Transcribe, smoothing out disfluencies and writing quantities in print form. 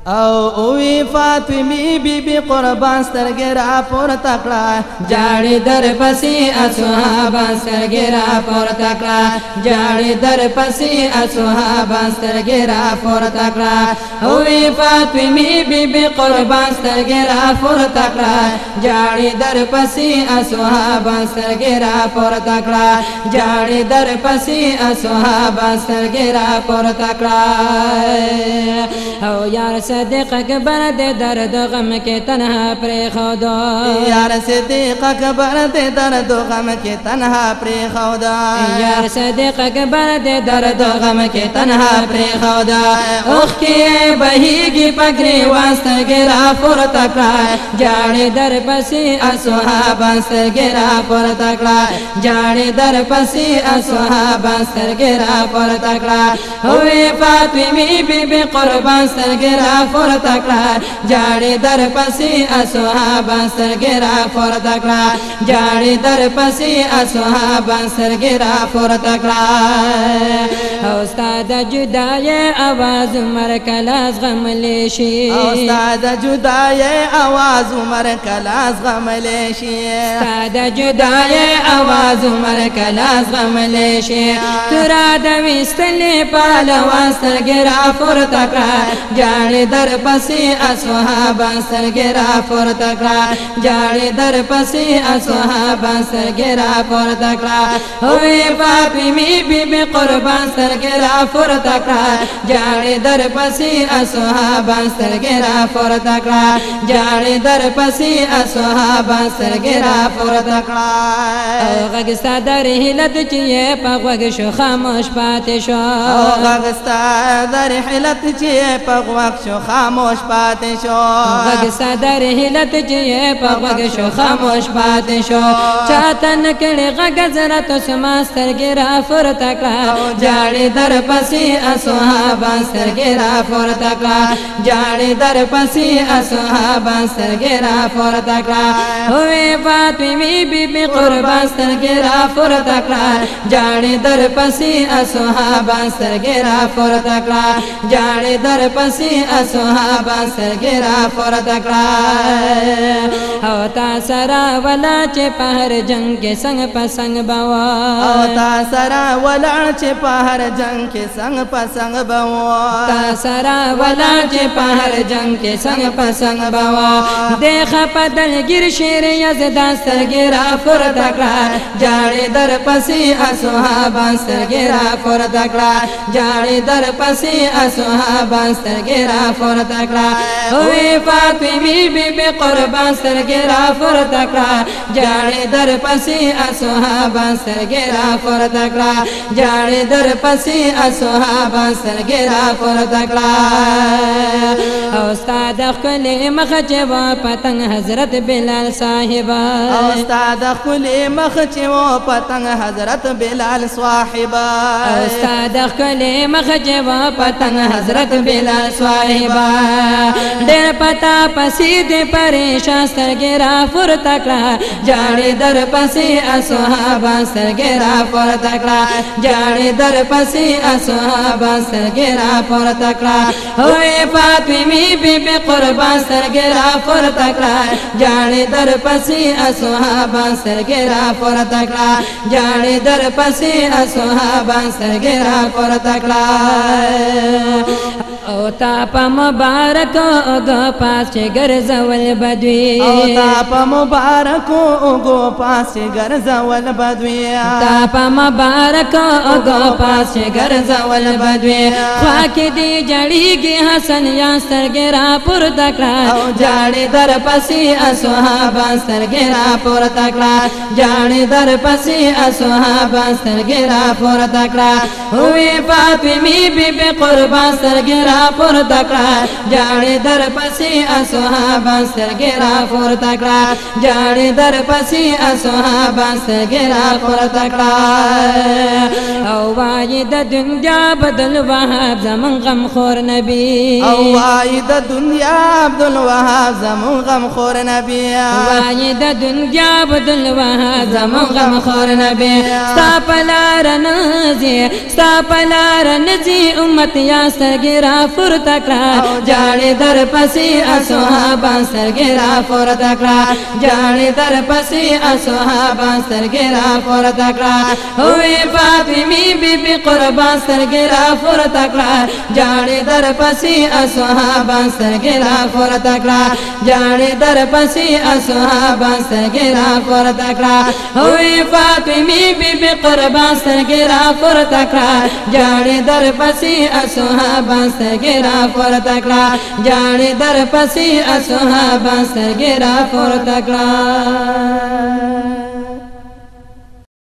او وی فاطمی بی بی قربان سترګې را پورته کړه جاړې در پسې اصحابان سترګې را پورته کړه جاړې در پسې اصحابان سترګې را پورته کړه او وی فاطمی بی بی قربان سترګې را پورته کړه جاړې در پسې اصحابان سترګې را پورته کړه جاړې در پسې اصحابان سترګې را پورته کړه او یار صدیق اکبر دے درد غم کے تنہا پری خدا یار صدیق اکبر دے درد غم کے تنہا پری خدا یار صدیق اکبر دے درد غم کے تنہا پری خدا اوخ کی بہی گی پگری واسطہ گرا پور تکڑا جاڑی در پسی اصحابان سر گرا پور تکڑا جاڑی در پسی اصحابان سر گرا پور تکڑا ہوئے فاطمی بی بی قربان سر گرا پور تکڑا جاڑی در پسی اصحابان سر گرا پور تکڑا جاڑی در پسی اصحابان سر گرا پور تکڑا استاد جدای آواز عمر کلاس غم لیشی استاد جدای آواز عمر کلاس غم لیشی استاد جدای آواز عمر کلاس غم لیشی ترا د وستلی پالوان سر گرا پور تکڑا جاڑی در پسی اصحابان سر گرا پور تکڑا جاڑی در پسی اصحابان سر گرا پور تکڑا ہوئے فاطمی بی بی قربان سر گرا پور تکڑا جاڑی در پسی اصحابان سر گرا پور تکڑا جاڑی در پسی اصحابان سر گرا پور تکڑا غگ صدر حلت چیئے پغوگ شو خاموش پاتے شو غگ صدر حلت چیئے پغوگ شو خاموش پاتے شو غگ صدر حلت چیئے پغوگ شو خاموش پاتے شو چاہتن کڑی غگ زرت سما سر گرا پور تکڑا جاڑی در پسی اصحابان سر گرا پور تکڑا جاڑی در پسی اصحابان سر گرا پور تکڑا ہوئے فاطمی بی بی قربان سر گرا پور تکڑا جاڑی در پسی اصحابان سر گرا پور تکڑا جاڑی در پسی اصحابان سر گرا پور تکڑا او تا سرا ولا چے پہر جنگ کے سنگ پسنگ بوا او تا سرا ولا چے پہر جنگ کے سنگ پسنگ بوا تا سرا ولا چے پہر جنگ کے سنگ پسنگ بوا دیکھا پدل گر شیر یزدان سر گرا پور تکڑا جاڑی در پسی اصحابان سر گرا پور تکڑا جاڑی در پسی اصحابان سر گرا پور تکڑا ہوئے فاطمی بی بی قربان سر گرا پور تکڑا جاڑی در پسی اصحابان سر گرا پور تکڑا جاڑی در پسی اصحابان سر گرا پور تکڑا استاد خلی مخچ و پتنگ حضرت بلال صاحبہ استاد خلی مخچ و پتنگ حضرت بلال صاحبہ استاد خلی مخچ و پتنگ حضرت بلال صاحبہ دیر پتا پسی دے پریشان سر گرا پور تکڑا جاڑی در پسی اصحابان سر گرا پور تکڑا جاڑی در پسی اصحابان سر گرا پور تکڑا ہوئے فاطمی بی بی قربان سر گرا پور تکڑا جاڑی در پسی اصحابان سر گرا پور تکڑا جاڑی در پسی اصحابان سر گرا پور تکڑا او تاپ مبارک گو پاس گرزول بدوی او تاپ مبارک گو پاس گرزول بدوی تاپ مبارک گو پاس گرزول بدوی خواک دی جڑی گی حسن یا سر گرا پور تکڑا جاڑی در پسی اصحابان سر گرا پور تکڑا جاڑی در پسی اصحابان سر گرا پور تکڑا ہوئے فاطمی بی بی قربان سر گرا پور تکڑا جاڑی در پسی اصحابان سر گرا پور تکڑا جاڑی در پسی اصحابان سر گرا پور تکڑا او واید دنیا بدل وہاب زمن غم خور نبی او واید دنیا عبدالوہاب زمن غم خور نبی واید دنیا بدل وہاب زمن غم خور نبی ستا پلار نزی امت یا سر گرا فور تکړه جاړې در پسې اصحابان سترګې را فور تکړه جاړې در پسې اصحابان سترګې را فور تکړه وې فاطمه بیبي قربان سترګې را فور تکړه جاړې در پسې اصحابان سترګې را فور تکړه جاړې در پسې اصحابان سترګې را فور تکړه وې فاطمه بیبي قربان سترګې را فور تکړه جاړې در پسې اصحابان سترګې را فور تکړه جاړې در پسې اصحابان سترګې را فور تکړه